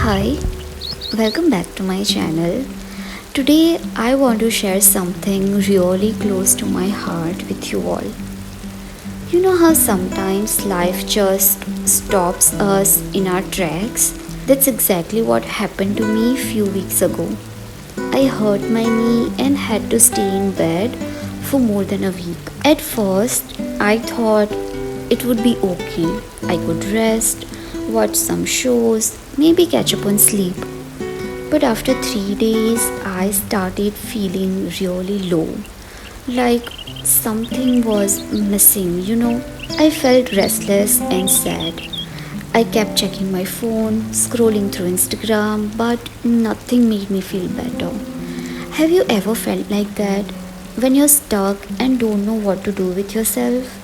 Hi, welcome back to my channel. Today I want to share something really close to my heart with you all. You know how sometimes life just stops us in our tracks? That's exactly what happened to me a few weeks ago. I hurt my knee and had to stay in bed for more than a week. At first, I thought it would be okay. I could rest, watch some shows, maybe catch up on sleep. But after 3 days, I started feeling really low. Like something was missing. I felt restless and sad. I kept checking my phone, scrolling through Instagram, but nothing made me feel better. Have you ever felt like that? When you're stuck and don't know what to do with yourself?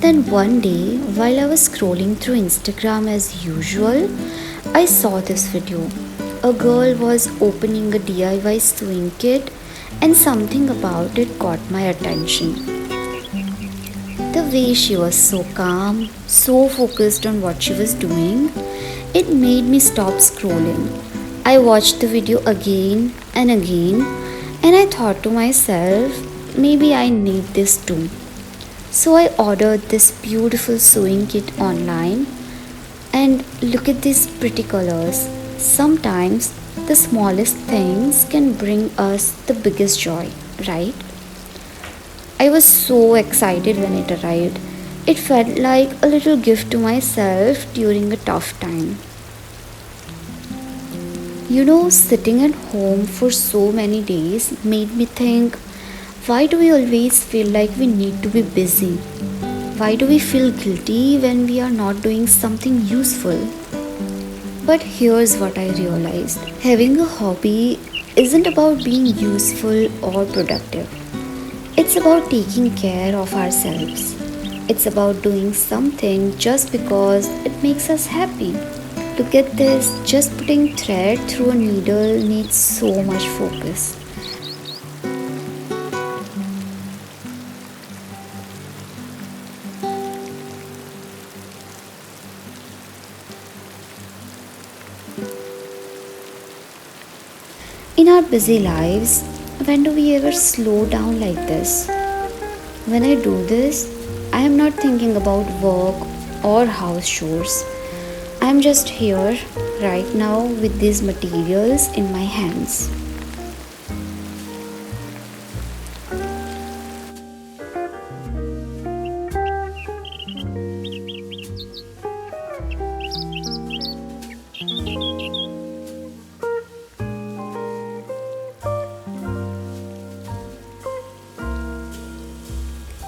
Then one day, while I was scrolling through Instagram as usual, I saw this video. A girl was opening a DIY sewing kit, and something about it caught my attention. The way she was so calm, so focused on what she was doing, it made me stop scrolling. I watched the video again and again, and I thought to myself, maybe I need this too. So I ordered this beautiful sewing kit online, and look at these pretty colors. Sometimes the smallest things can bring us the biggest joy, right? I was so excited when it arrived. It felt like a little gift to myself during a tough time. Sitting at home for so many days made me think, why do we always feel like we need to be busy? Why do we feel guilty when we are not doing something useful? But here's what I realized: having a hobby isn't about being useful or productive, it's about taking care of ourselves. It's about doing something just because it makes us happy. Look at this, just putting thread through a needle needs so much focus. In our busy lives, when do we ever slow down like this? When I do this, I am not thinking about work or house chores. I am just here right now with these materials in my hands.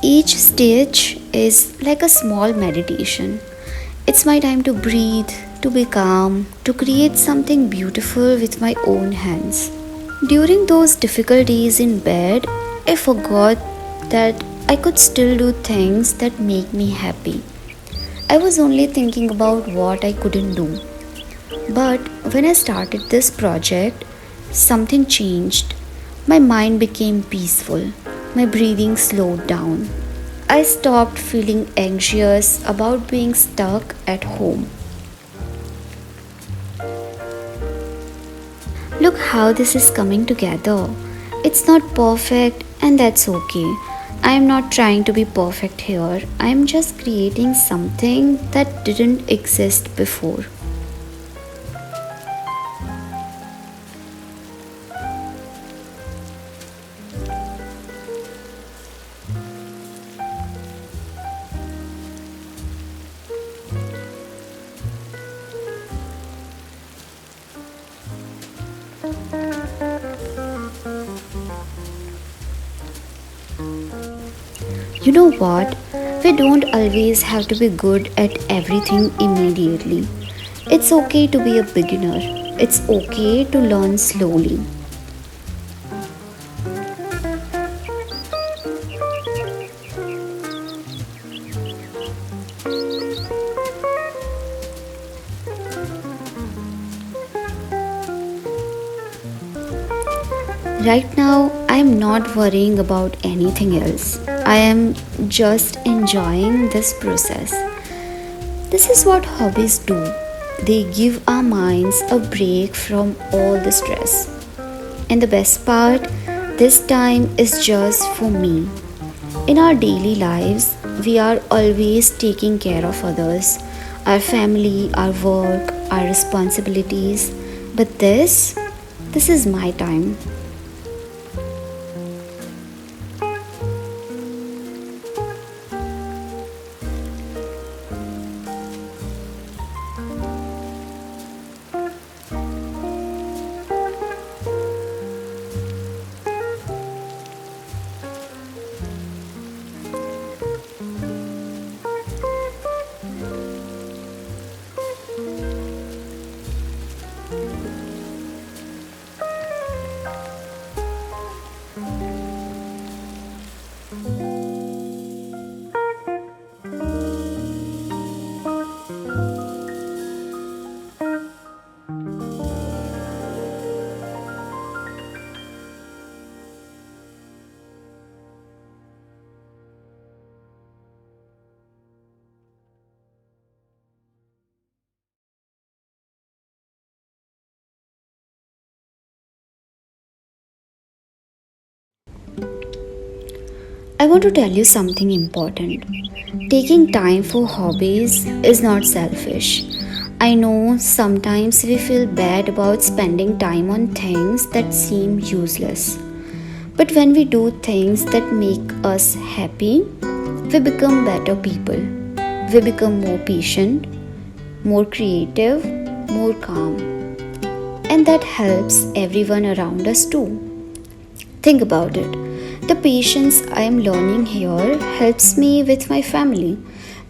Each stitch is like a small meditation. It's my time to breathe, to be calm, to create something beautiful with my own hands. During those difficult days in bed, I forgot that I could still do things that make me happy. I was only thinking about what I couldn't do. But when I started this project, something changed. My mind became peaceful. My breathing slowed down. I stopped feeling anxious about being stuck at home. Look how this is coming together. It's not perfect, and that's okay. I am not trying to be perfect here. I am just creating something that didn't exist before. You know what? We don't always have to be good at everything immediately. It's okay to be a beginner. It's okay to learn slowly. Right now, I am not worrying about anything else. I am just enjoying this process. This is what hobbies do. They give our minds a break from all the stress. And the best part, this time is just for me. In our daily lives, we are always taking care of others, our family, our work, our responsibilities. But this is my time. I want to tell you something important. Taking time for hobbies is not selfish. I know sometimes we feel bad about spending time on things that seem useless. But when we do things that make us happy, we become better people. We become more patient, more creative, more calm. And that helps everyone around us too. Think about it. The patience I am learning here helps me with my family.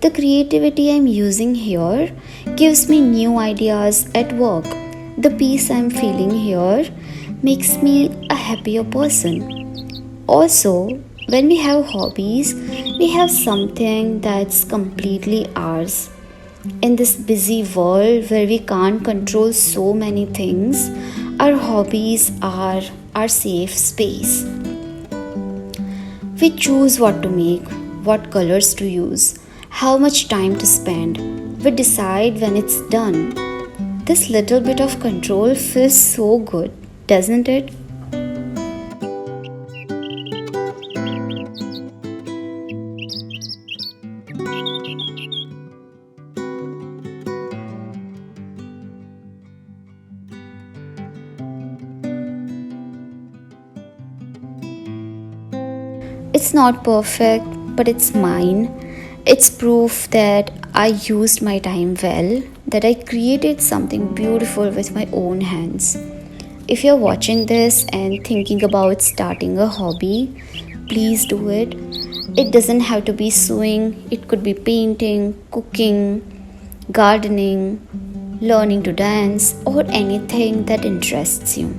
The creativity I am using here gives me new ideas at work. The peace I am feeling here makes me a happier person. Also, when we have hobbies, we have something that's completely ours. In this busy world where we can't control so many things, our hobbies are our safe space. We choose what to make, what colors to use, how much time to spend. We decide when it's done. This little bit of control feels so good, doesn't it? It's not perfect, but it's mine. It's proof that I used my time well, that I created something beautiful with my own hands. If you're watching this and thinking about starting a hobby, please do it. It doesn't have to be sewing, it could be painting, cooking, gardening, learning to dance, or anything that interests you.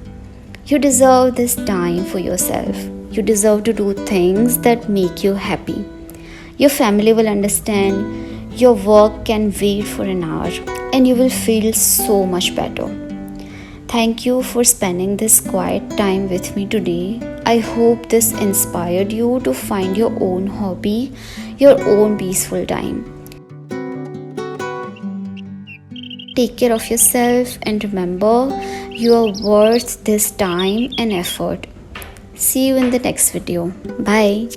You deserve this time for yourself. You deserve to do things that make you happy. Your family will understand. Your work can wait for an hour and you will feel so much better. Thank you for spending this quiet time with me today. I hope this inspired you to find your own hobby, your own peaceful time. Take care of yourself and remember you are worth this time and effort. See you in the next video. Bye.